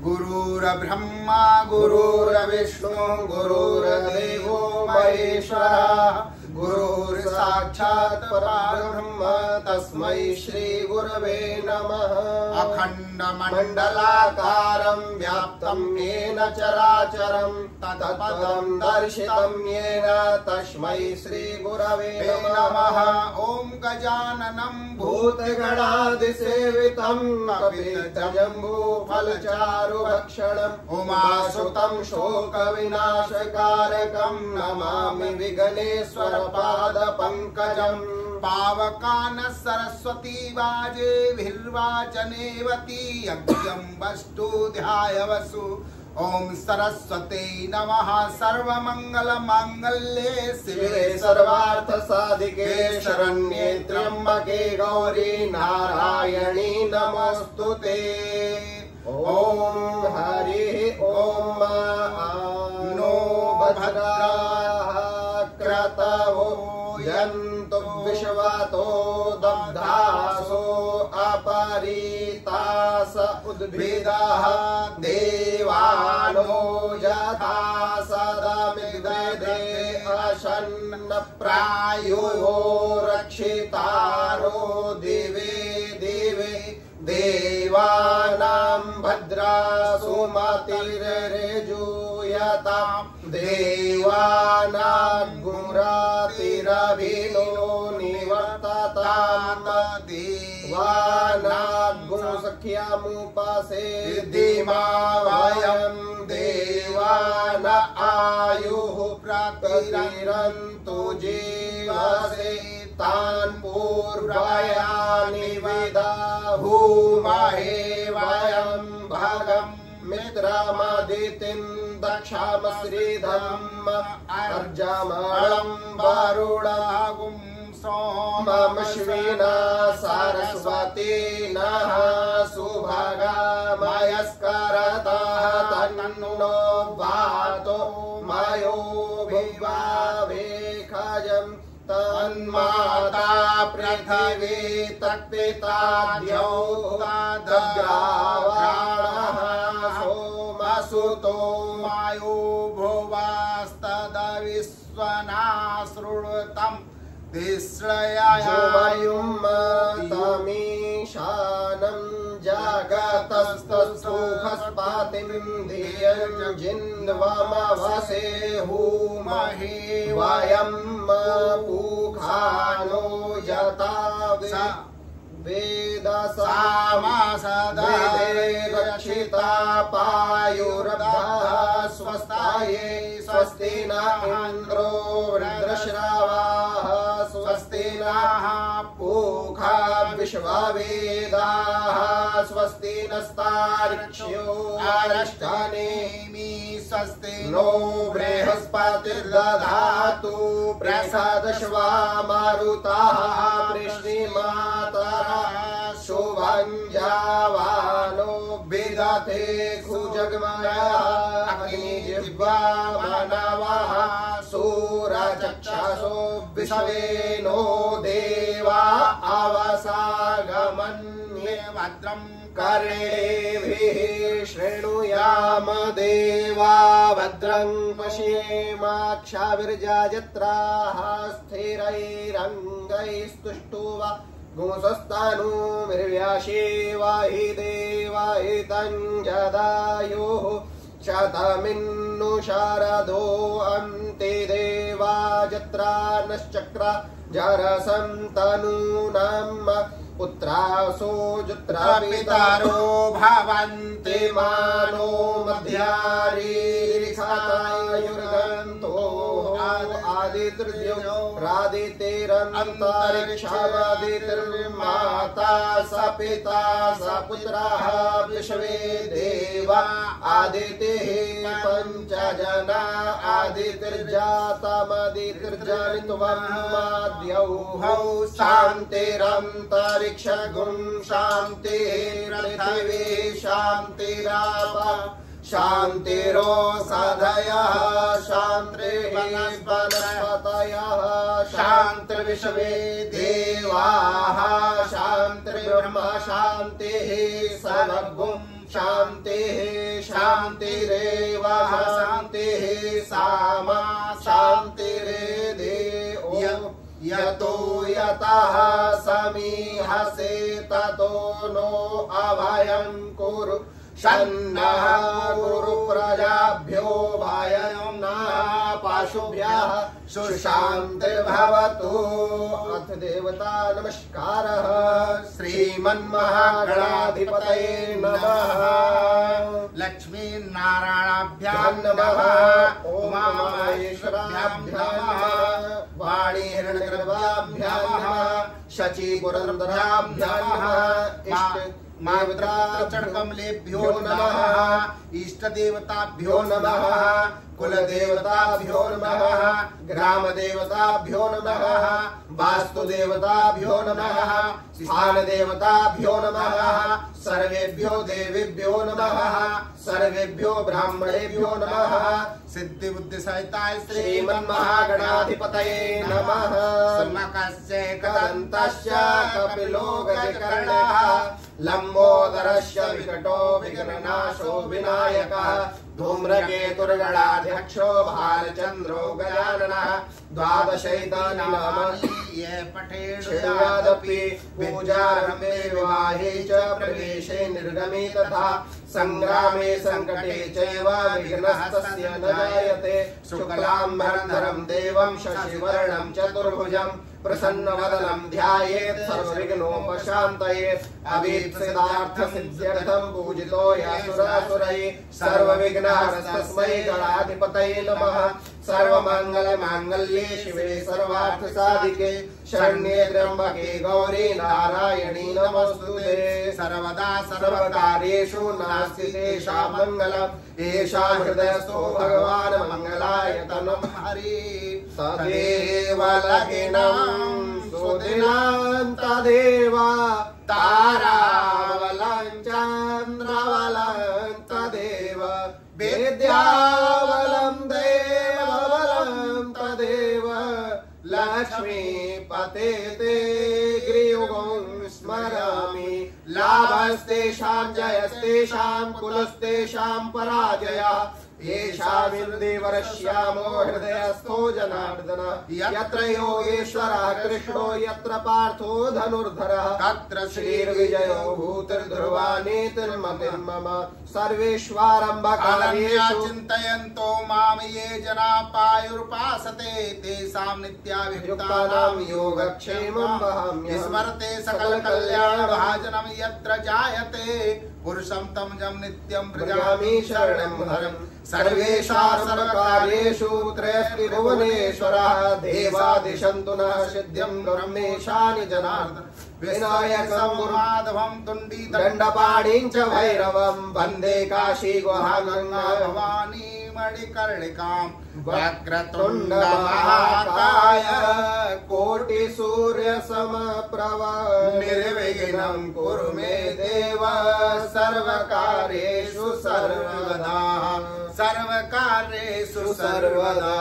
गुरुर्ब्रह्मा गुरुर्विष्णु गुरुर्देवो महेश्वरः गुरुर्साक्षात् परब्रह्म तस्मै श्री गुरवे नमः। अखण्डमण्डलाकारं व्याप्तं येन चराचरं तत्पदं दर्शितं येन तस्मै श्री गुरवे नमः। ॐ गजाननं भूतगणादिसेवितं कपितजम्बूफलचारुभक्षणम् उमासुतं शोकविनाशकारकं नमामि विघ्नेश्वर पादपङ्कजम्। पावकान सरस्वती वाजेभिर्वाचनेवती यज्ञं वस्तु ध्यायवसु। ॐ सरस्वती नमः। सर्वमङ्गलमाङ्गल्ये शिवे सर्वार्थसाधिके शरण्ये त्र्यम्बके गौरी नारायणी नमोऽस्तुते। ॐ हरिः ॐ नो भद्राः क्रतवो यन्तु विश्वतो दग्धासो अपरीतास उद्भिदाः देवानो यथा सदमिद्रे अशन्न प्रायुः रक्षितारो दिवे दिवे देवानां भद्रासु मतिर्ऋजूयतां देवानागुंरातिरभिनो निवर्ततां देवानागुंसख्यमुपसेद्धिमा वयं देवान आयुः प्रतिरन्तु जीवसे तान् पूर्वयानि विदधूमहे वयं भगं मित्रमदितिं दक्षामश्रीधम् अर्जमलं वरुणागुं सोममश्विना सरस्वती नः सुभगमयस्करतः तन्नो वातो मयो भुवावेखजम् तन्माता पृथिवी तत्पिता द्यौतद्ग्रावाणः सोमसुतो वायो भुवस्तदविश्वनासृणुतं तिस्रयायुं तमीशानं जगतस्तत्सुखस्पतिं धियं जिन्वमवसे हूमहे वयं पूखानो यथा वेदसामासदे रक्षिता पायुरब्धः स्वस्ताये स्वस्ति न इन्द्रो वृत्रश्रवाः स्वस्ति नः पूषा विश्ववेदाः स्वस्ति नस्तार्क्ष्यो अरिष्टनेमि स्वस्ति नो बृहस्पतिर्दधातु प्रसादश्वा मारुताः वृष्णिमातरः शुभं जावानो विदधे खुजगमयः अग्निजिह्वा मनवः सूरचक्षसो विश्वेनो देवा अवसागमन्ये भद्रं कर्णेभिः शृणुयाम देवा भद्रं पश्येमाक्षाभिर्जत्राः स्थिरैरङ्गैस्तुष्टुवा गुंसस्तनूर्व्याशे वाहि देवाहितं जदायुः शतमिन्नु शारदो अन्ते देवा जत्रा नश्चक्रा जरसन्तनूनाम् पुत्रासो जुत्रापितारो भवन्ति मानो मध्यारीरिषायुर्गन्तो आदितृद्यो रादितेरन्तरिक्षादितिर्माता स पिता स पुत्रः विश्वे देवा आदितिः पञ्चजना आदितिर्जातमदितिर्जनित्वमाद्यौहौ शान्तिरन्तरिक्षगुं शान्तिर्पृथिवी शान्तिराप शान्तिरोषधयः शान्तिर्वनस्पतयः शान्तिर्विश्वे देवाः शान्तिर्ब्रह्म शान्तिः सर्वगुं शान्तिः शान्तिरेव शान्तिः सामा शान्तिरेधि यतो यतः समीहसे ततो नो अभयं कुरु शन्नः कुरु प्रजाभ्यो भयं न पशुभ्यः सुशान्तिर्भवतु। अथ देवता नमस्कारः। श्रीमन्महागणाधिपतये नमः। लक्ष्मी नारायणाभ्यां नमः। उमामहेश्वराभ्यां नमः। वाणी हिरण्यगर्भाभ्यां नमः। शची पुरन्दराभ्यां नमः। मातृचरणकमलेभ्यो नमः। इष्ट देवताभ्यो नमः। कुल देवताभ्यो नमः। ग्राम देवताभ्यो नमः। वास्तु देवताभ्यो नमः। स्थान देवताभ्यो नमः। सर्वेभ्यो देवेभ्यो नमः। सर्वेभ्यो ब्राह्मणेभ्यो नमः। सिद्धि बुद्धि सहिताय श्रीमन्महागणाधिपतये नमः। सम्मकस्य कदन्तस्य कपिलो गजकर्णः। लम्बोदरस्य विकटो विघ्ननाशो विनायकः। धूम्रकेतुर्गणाध्यक्षो भालचन्द्रो गजाननः। द्वादशैतानि नामानि ये पठेद्यादपि पूजारम्भे विवाहे च प्रवेशे निर्गमे तथा संग्रामे संकटे चैव विघ्नस्तस्य न जायते। शुक्लाम्बरधरं देवं शशिवर्णं चतुर्भुजं प्रसन्नवदनं ध्यायेत् सर्वविघ्नोपशान्तये। अभीप्सितार्थसिद्ध्यर्थं पूजितो यासुरासुरैः सर्वविघ्नहरस्तस्मै गणाधिपतये नमः। सर्वमङ्गलमाङ्गल्ये शिवे सर्वार्थसाधिके शरण्ये त्र्यम्बके गौरी नारायणी नमोस्तुते। सर्वदा सर्वकार्येषु नास्ति तेषां मङ्गलम्। एषा हृदयस्थो भगवान् मङ्गलाय तनुं हरि। तदेव लघिनं सुदिनं तदेव तारावलं चन्द्रवलं तदेव विद्यावलं देववलं तदेव लक्ष्मीपते ते गृयुगं स्मरामि। लाभस्तेषां जयस्तेषां कुलस्तेषां पराजयः। येषामिन्द्रिवर्ष्यामो हृदयस्थो जनार्दन। यत्र योगेश्वरः कृष्णो यत्र पार्थो धनुर्धरः तत्र श्रीर्विजयो भूतिर्ध्रुवा नीतिर्मतिर्मम। सर्वेष्वारम्भकालेषु चिन्तयन्तो मां ये जना पायुर्पासते तेषां नित्याभियुक्तानां योगक्षेमं वहाम्यहम्। स्मरते सकलकल्याणभाजनं यत्र जायते पुरुषं तं जं नित्यं भजामि शरणं हरम्। सर्वेषां सर्वकार्येषु त्रयस्त्रिभुवनेश्वरः देवादिशन्तु नः सिद्ध्यं ब्रह्मेशानि जनार्दन। विनायकं माधवं तुण्डी दण्डपाणिं च भैरवं वन्दे काशी गुहानं भवानी मणिकर्णिकां। वक्रतुण्ड महाकाय कोटिसूर्यसमप्रभ निर्विघ्नं कुरु मे देव सर्वकार्येषु सर्वदा। सर्वकार्येषु सर्वदा।